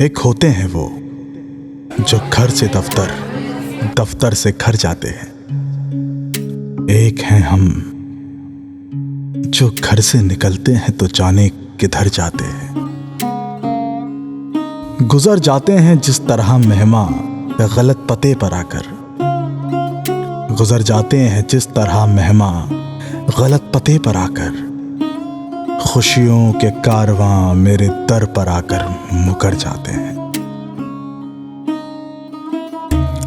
एक होते हैं वो जो घर से दफ्तर, दफ्तर से घर जाते हैं। एक हैं हम जो घर से निकलते हैं तो जाने किधर जाते हैं। गुजर जाते हैं जिस तरह मेहमान गलत पते पर आकर, गुजर जाते हैं जिस तरह मेहमान गलत पते पर आकर। खुशियों के कारवां मेरे दर पर आकर मुकर जाते हैं।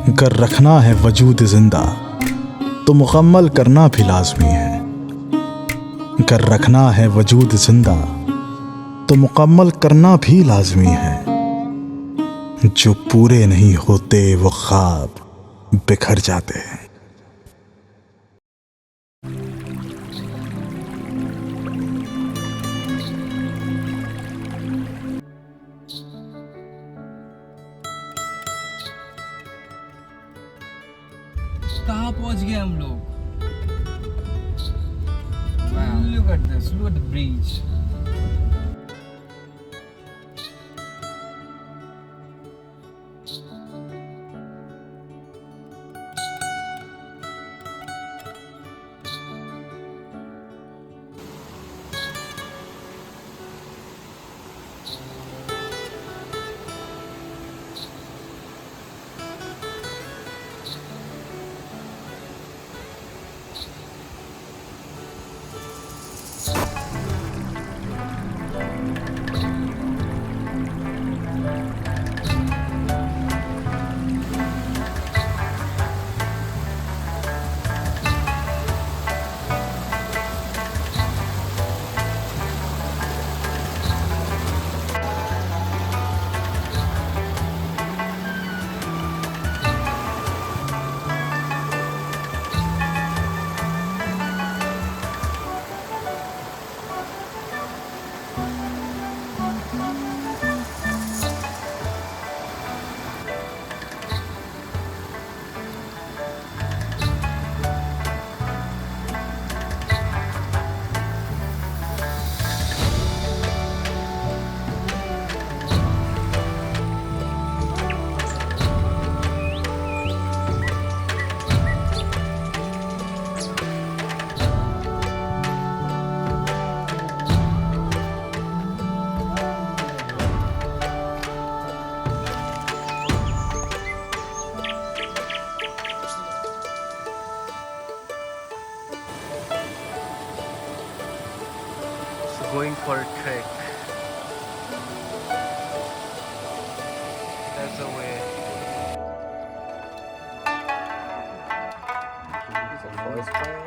अगर रखना है वजूद जिंदा तो मुकम्मल करना भी लाजमी है। अगर रखना है वजूद जिंदा तो मुकम्मल करना भी लाजमी है। जो पूरे नहीं होते वो ख्वाब बिखर जाते हैं। कहाँ पहुंच गए हम लोग? Look at this, look at the bridge. Going for a trek. That's the way. It's a forest fire.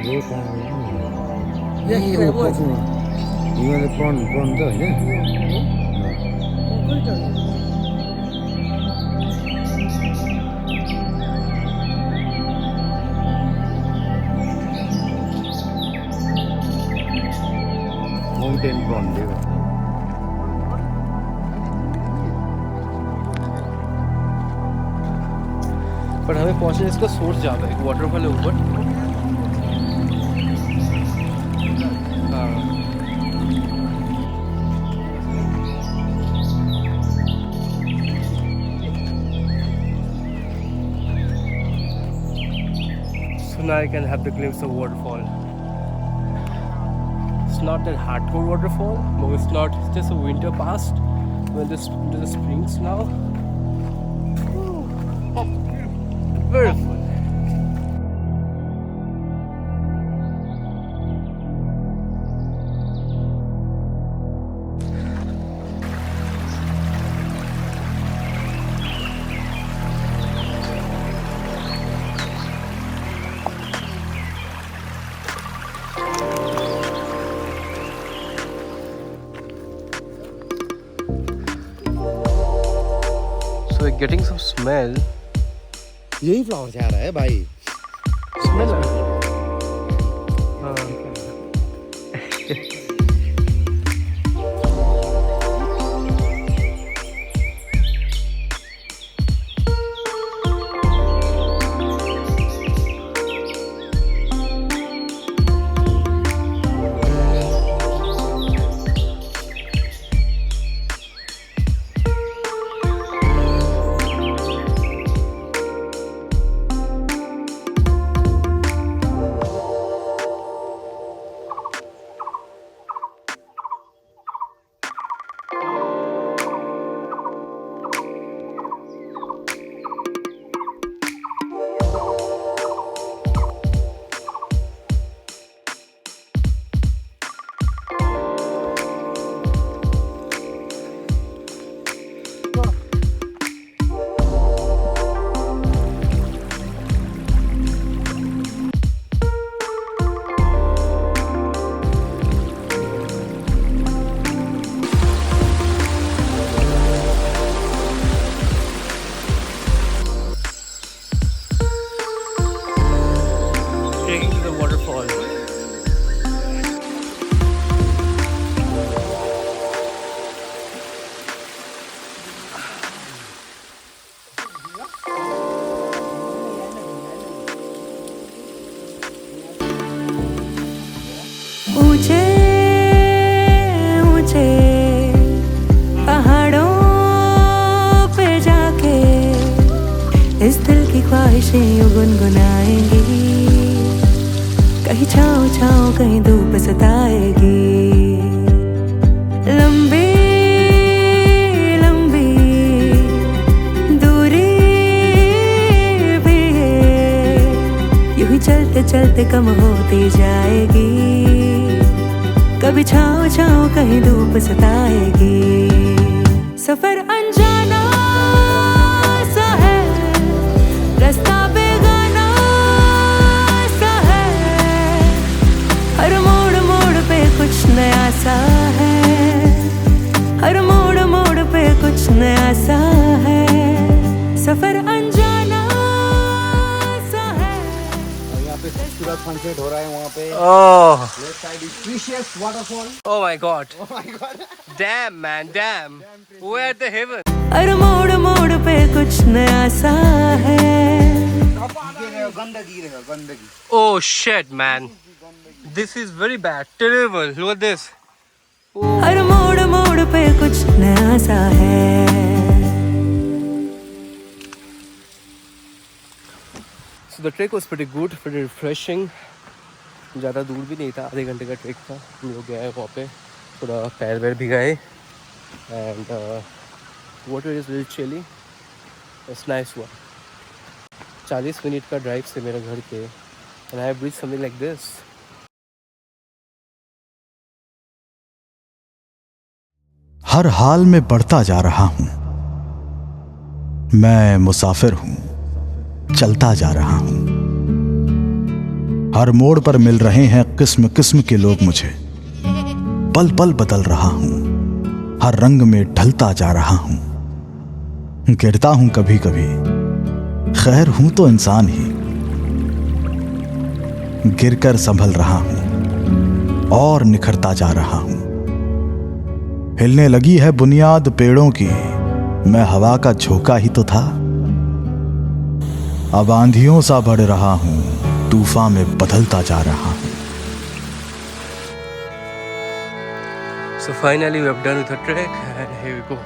ये कहाँ है? Yeah, ये yeah, वो watch. पकड़ो। ये वाले प्रॉन प्रॉन तो है ना? माउंटेन प्रॉन देखो। पर हमें पहुंचने इसका सोर्स ज़्यादा है, वाटरफॉल है ऊपर। हाँ so now I can have the glimpse of waterfall. It's not that hardcore waterfall, but it's not, it's just a winter past. When this into the springs now. Beautiful. So we're getting some smell. यही flower से आ रहा है भाई। Smell. Taking to the waterfall. ऊंचे ऊंचे पहाड़ों पे जाके इस दिल की ख्वाहिशें यूं गुनगुनाएंगी, कहीं छाँव छाँव कहीं धूप सताएगी। लंबी लंबी दूरी भी है, यूं ही चलते चलते कम होती जाएगी, कभी छाँव छाँव कहीं धूप सताएगी। सफर अनजाना सा है, रास्ता बेगाना सा है, हर मोड़ मोड़ पे कुछ नया सा है, हर मोड़ मोड़ पे कुछ नया सा है। सफर अनजाना सा है। और यहाँ पे खूबसूरत सनसेट हो रहा है वहाँ पे। Oh, left side is precious waterfall. oh my God. Oh my God. Damn man, damn. We're at the heaven. हर मोड़ मोड़ पे कुछ नया सा है। गंदगी रहे गंदगी। Oh shit, man. This is very bad. Terrible. Look at this. हर मोड़ मोड़ पे कुछ नया सा है। So the trek was pretty good, pretty refreshing. ज़्यादा दूर भी नहीं था, आधे घंटे का ट्रेक था। हम लोग गए वहाँ पे, थोड़ा पैर वैर भी गए। And water is really chilly. It's nice one. 40 minute का ड्राइव से मेरे घर के, and I have reached something like this. हर हाल में बढ़ता जा रहा हूं, मैं मुसाफिर हूं, चलता जा रहा हूं। हर मोड़ पर मिल रहे हैं किस्म किस्म के लोग मुझे। पल पल बदल रहा हूं, हर रंग में ढलता जा रहा हूं। गिरता हूं कभी कभी, खैर हूं तो इंसान ही। गिरकर संभल रहा हूं और निखरता जा रहा हूं। हिलने लगी है बुनियाद पेड़ों की, मैं हवा का झोंका ही तो था। अब आंधियों सा बढ़ रहा हूं, तूफान में बदलता जा रहा हूं। So finally we have done with the trek and here we go.